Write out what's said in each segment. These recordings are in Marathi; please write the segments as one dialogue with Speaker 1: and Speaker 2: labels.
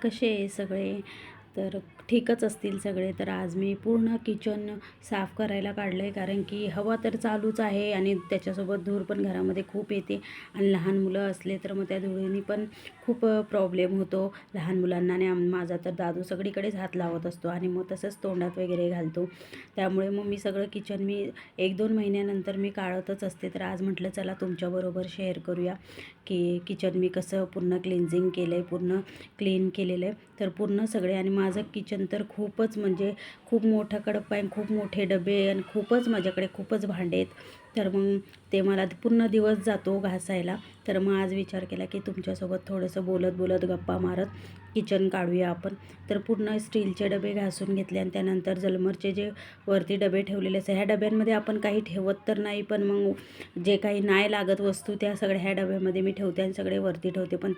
Speaker 1: कसे आहे सगळे? तर ठीकच असतील सगळे. तर आज मी पूर्ण किचन साफ करायला काढलं आहे, कारण की हवा तर चालूच आहे आणि त्याच्यासोबत धूर पण घरामध्ये खूप येते. आणि लहान मुलं असले तर मग त्या धुळीने पण खूप प्रॉब्लेम होतो लहान मुलांना. आणि माझा तर दादू सगळीकडेच हात लावत असतो आणि मग तसंच तोंडात वगैरे घालतो. त्यामुळे मग मी सगळं किचन 1-2 महिन्यानंतर मी काढतच असते. तर आज म्हटलं चला तुमच्याबरोबर शेअर करूया की किचन मी कसं पूर्ण क्लिन्झिंग केलं आहे, पूर्ण क्लीन केलेलं आहे. तर पूर्ण सगळे, आणि माझं किचन तर खूपच म्हणजे खूप मोठं कडप्पा आहे, खूप मोठे डबे आणि खूपच माझ्याकडे खूपच भांडे आहेत. तर मग ते मला पूर्ण दिवस जातो घासायला. तर मग आज विचार केला की तुमच्यासोबत थोडंसं बोलत बोलत गप्पा मारत किचन काढूया आपण. तर पूर्ण स्टीलचे डबे घासून घेतले आणि त्यानंतर जलमरचे जे वरती डबे ठेवलेले असते, ह्या डब्यांमध्ये आपण काही ठेवत तर नाही, पण मग जे काही नाही लागत वस्तू त्या सगळ्या ह्या डब्यामध्ये मी ठेवते आणि सगळे वरती ठेवते. पण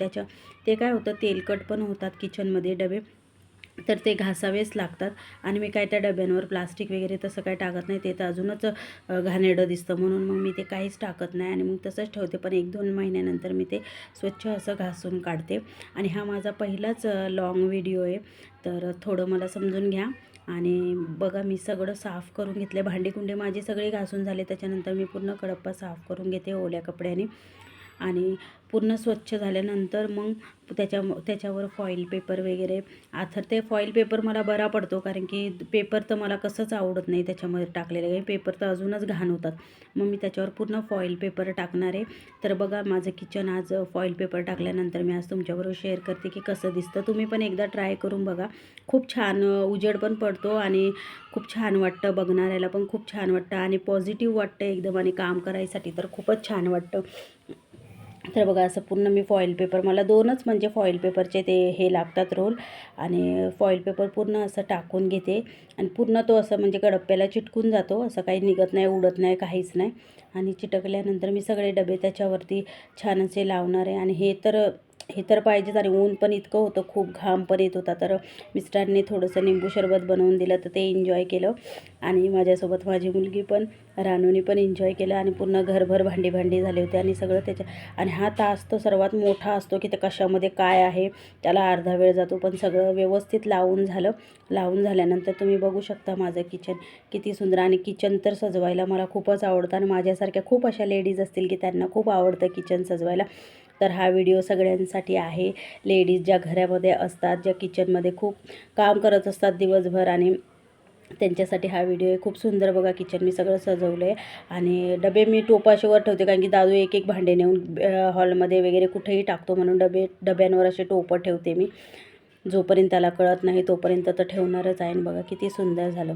Speaker 1: ते काय होतं, तेलकट पण होतात किचनमध्ये डबे, तर ते घासावेच लागतात. आणि मी काय त्या डब्यांवर प्लास्टिक वगैरे तसं काय टाकत नाही, ते तर अजूनच घाणेरडं दिसतं, म्हणून मग मी ते काहीच टाकत नाही आणि मग तसंच ठेवते. पण 1-2 महिन्यानंतर मी ते स्वच्छ असं घासून काढते. आणि हा माझा पहिलाच लॉंग व्हिडिओ आहे, तर थोडं मला समजून घ्या. आणि बघा मी सगळं साफ करून घेतले, भांडेकुंडे माझे सगळे घासून झाले. त्याच्यानंतर मी पूर्ण कडप्पा साफ करून घेते ओल्या कपड्याने. आणि पूर्ण स्वच्छ झाल्यानंतर मग त्याच्यावर फॉईल पेपर वगैरे, आता ते फॉईल पेपर मला बरा पडतो, कारण की पेपर तर मला कसंच आवडत नाही त्याच्यामध्ये टाकलेलं काही, पेपर तर अजूनच घाण होतात. मग मी त्याच्यावर पूर्ण फॉईल पेपर टाकणार आहे. तर बघा माझं किचन आज फॉईल पेपर टाकल्यानंतर मी आज तुमच्याबरोबर शेअर करते की कसं दिसतं. तुम्ही पण एकदा ट्राय करून बघा, खूप छान उजेड पण पडतो आणि खूप छान वाटतं, बघणाऱ्याला पण खूप छान वाटतं आणि पॉझिटिव्ह वाटतं एकदम, आणि काम करायसाठी तर खूपच छान वाटतं. तर बघा असं पूर्ण मी फॉईल पेपर, मला 2च म्हणजे फॉईल पेपरचे ते हे लागतात रोल, आणि फॉईल पेपर पूर्ण असं टाकून घेते. आणि पूर्ण तो असं म्हणजे कडप्प्याला चिटकून जातो, असं काही निघत नाही, उडत नाही, काहीच नाही. आणि चिटकल्यानंतर मी सगळे डबे त्याच्यावरती छान असे लावणार आहे. आणि हे तर पाहिजेच. आणि ऊन पण इतकं होतं, खूप घाम पण येत होता, तर मिस्टरांनी थोडंसं निंबू सरबत बनवून दिलं, तर ते एन्जॉय केलं. आणि माझ्यासोबत माझी मुलगी पण, रानूनी पण एन्जॉय केलं. आणि पूर्ण घरभर भांडी झाले होते आणि सगळं त्याच्या. आणि हा तास तो सर्वात मोठा असतो की ते कशामध्ये काय आहे त्याला अर्धा वेळ जातो, पण सगळं व्यवस्थित लावून झाल्यानंतर तुम्ही बघू शकता माझं किचन किती सुंदर. आणि किचन तर सजवायला मला खूपच आवडतं, आणि माझ्यासारख्या खूप अशा लेडीज असतील की त्यांना खूप आवडतं किचन सजवायला. तर हा व्हिडिओ सगळ्यांसाठी आहे, लेडीज ज्या घरामध्ये असतात, ज्या किचनमध्ये खूप काम करत असतात दिवसभर, आणि त्यांच्यासाठी हा व्हिडिओ आहे. खूप सुंदर बघा किचन मी सगळं सजवलं आहे. आणि डबे मी टोपाशीवर ठेवते, कारण की दादू एक भांडे नेऊन हॉलमध्ये वगैरे कुठेही टाकतो, म्हणून डब्यांवर असे टोपं ठेवते मी. जोपर्यंत त्याला कळत नाही तोपर्यंत तर ठेवणारच आहे. बघा किती सुंदर झालं.